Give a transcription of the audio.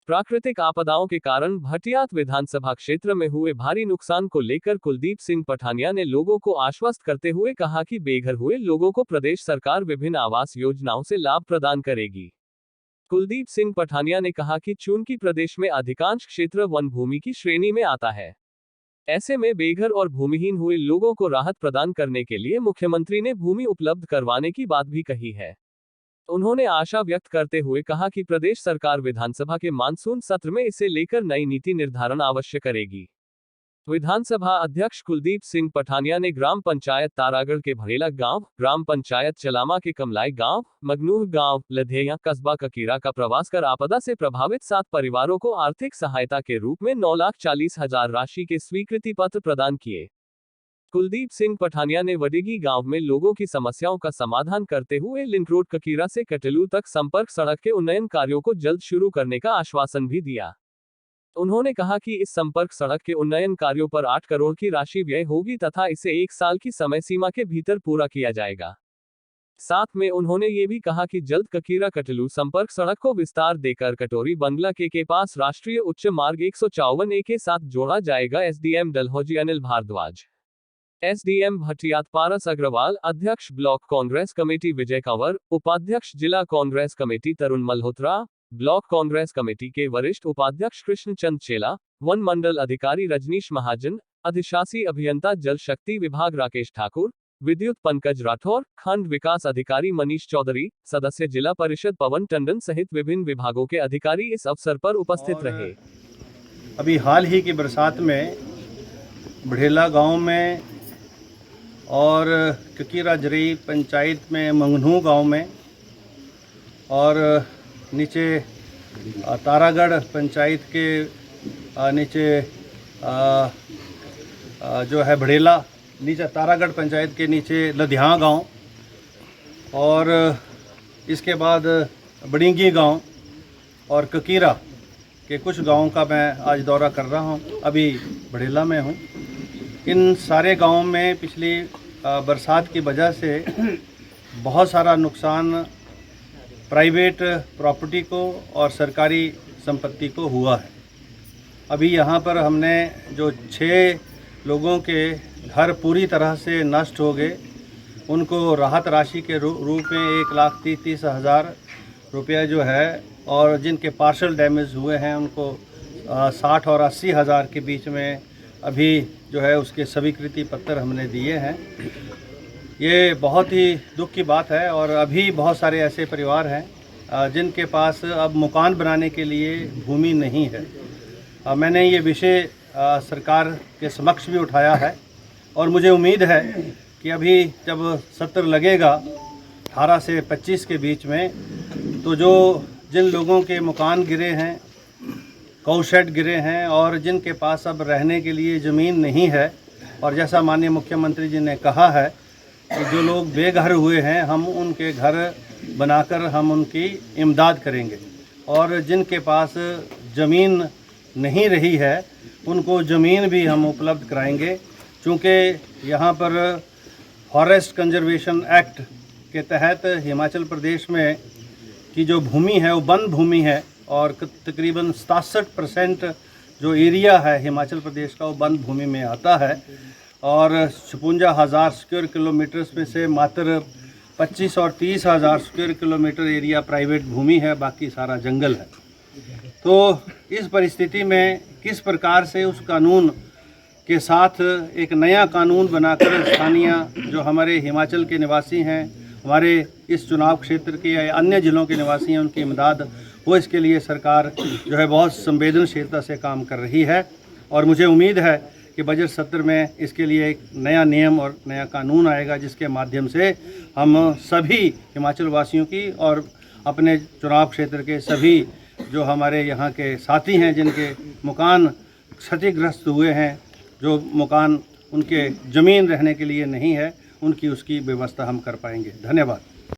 प्राकृतिक आपदाओं के कारण भटियात विधानसभा क्षेत्र में हुए भारी नुकसान को लेकर कुलदीप सिंह पठानिया ने लोगों को आश्वस्त करते हुए कहा कि बेघर हुए लोगों को प्रदेश सरकार विभिन्न आवास योजनाओं से लाभ प्रदान करेगी। कुलदीप सिंह पठानिया ने कहा कि चूंकि प्रदेश में अधिकांश क्षेत्र वन भूमि की श्रेणी में आता है, ऐसे में बेघर और भूमिहीन हुए लोगों को राहत प्रदान करने के लिए मुख्यमंत्री ने भूमि उपलब्ध करवाने की बात भी कही है। उन्होंने आशा व्यक्त करते हुए कहा कि प्रदेश सरकार विधानसभा के मानसून सत्र में इसे लेकर नई नीति निर्धारण अवश्य करेगी। विधानसभा अध्यक्ष कुलदीप सिंह पठानिया ने ग्राम पंचायत तारागढ़ के भड़ेला गांव, ग्राम पंचायत चलामा के कमलाई गांव, मगनूह गांव, लधेया कस्बा ककीरा का प्रवास कर आपदा से प्रभावित 7 परिवारों को आर्थिक सहायता के रूप में 9,40,000 राशि के स्वीकृति पत्र प्रदान किए। कुलदीप सिंह पठानिया ने वडेगी गांव में लोगों की समस्याओं का समाधान करते हुए लिंक रोड ककीरा से कटलू तक संपर्क सड़क के उन्नयन कार्यों को जल्द शुरू करने का आश्वासन भी दिया। उन्होंने कहा कि इस संपर्क सड़क के उन्नयन कार्यों पर 8 करोड़ की राशि व्यय होगी तथा इसे 1 साल की समय सीमा के भीतर पूरा किया जाएगा। साथ में उन्होंने ये भी कहा कि जल्द ककीरा कटलू संपर्क सड़क को विस्तार देकर कटोरी बंगला के पास राष्ट्रीय उच्च मार्ग 154A के साथ जोड़ा जाएगा। एसडीएम डलहौजी अनिल भारद्वाज, एसडीएम भटियात पारस अग्रवाल, अध्यक्ष ब्लॉक कांग्रेस कमेटी विजय कंवर, उपाध्यक्ष जिला कांग्रेस कमेटी तरुण मल्होत्रा, ब्लॉक कांग्रेस कमेटी के वरिष्ठ उपाध्यक्ष कृष्ण चंद चेला, वन मंडल अधिकारी रजनीश महाजन, अधिशासी अभियंता जल शक्ति विभाग राकेश ठाकुर, विद्युत पंकज राठौर, खंड विकास अधिकारी मनीष चौधरी, सदस्य जिला परिषद पवन टंडन सहित विभिन्न विभागों के अधिकारी इस अवसर पर उपस्थित रहे। अभी हाल ही की बरसात में बढ़ेला गांव में और ककीरा जरी पंचायत में मंगनू गांव में और नीचे तारागढ़ पंचायत के नीचे जो है बढ़ेला, नीचे तारागढ़ पंचायत के नीचे लधिया गांव और इसके बाद बड़िंगी गांव और ककीरा के कुछ गांवों का मैं आज दौरा कर रहा हूं। अभी बढ़ेला में हूं। इन सारे गांवों में पिछली बरसात की वजह से बहुत सारा नुकसान प्राइवेट प्रॉपर्टी को और सरकारी संपत्ति को हुआ है। अभी यहाँ पर हमने जो 6 लोगों के घर पूरी तरह से नष्ट हो गए, उनको राहत राशि के रूप में 1,30,30,000 रुपया जो है, और जिनके पार्शल डैमेज हुए हैं उनको 60 और 80,000 के बीच में अभी जो है उसके स्वीकृति पत्र हमने दिए हैं। ये बहुत ही दुख की बात है और अभी बहुत सारे ऐसे परिवार हैं जिनके पास अब मकान बनाने के लिए भूमि नहीं है। मैंने ये विषय सरकार के समक्ष भी उठाया है और मुझे उम्मीद है कि अभी जब सत्र लगेगा 18 से 25 के बीच में, तो जिन लोगों के मकान गिरे हैं, काऊ शेड गिरे हैं और जिनके पास अब रहने के लिए ज़मीन नहीं है, और जैसा माननीय मुख्यमंत्री जी ने कहा है कि जो लोग बेघर हुए हैं हम उनके घर बनाकर हम उनकी इमदाद करेंगे, और जिनके पास ज़मीन नहीं रही है उनको ज़मीन भी हम उपलब्ध कराएंगे। चूँकि यहाँ पर फॉरेस्ट कंजर्वेशन एक्ट के तहत हिमाचल प्रदेश में की जो भूमि है वो वन भूमि है और तकरीबन 67% जो एरिया है हिमाचल प्रदेश का वो वन भूमि में आता है, और 56,000 स्क्वायर किलोमीटर में से मात्र 25 और 30,000 स्क्वायर किलोमीटर एरिया प्राइवेट भूमि है, बाकी सारा जंगल है। तो इस परिस्थिति में किस प्रकार से उस कानून के साथ एक नया कानून बनाकर स्थानीय जो हमारे हिमाचल के निवासी हैं, हमारे इस चुनाव क्षेत्र के या अन्य ज़िलों के निवासी हैं, उनकी इमदाद हो, इसके लिए सरकार जो है बहुत संवेदनशीलता से काम कर रही है। और मुझे उम्मीद है कि बजट सत्र में इसके लिए एक नया नियम और नया कानून आएगा, जिसके माध्यम से हम सभी हिमाचल वासियों की और अपने चुनाव क्षेत्र के सभी जो हमारे यहाँ के साथी हैं जिनके मकान क्षतिग्रस्त हुए हैं, जो मकान उनके ज़मीन रहने के लिए नहीं है, उनकी उसकी व्यवस्था हम कर पाएंगे। धन्यवाद।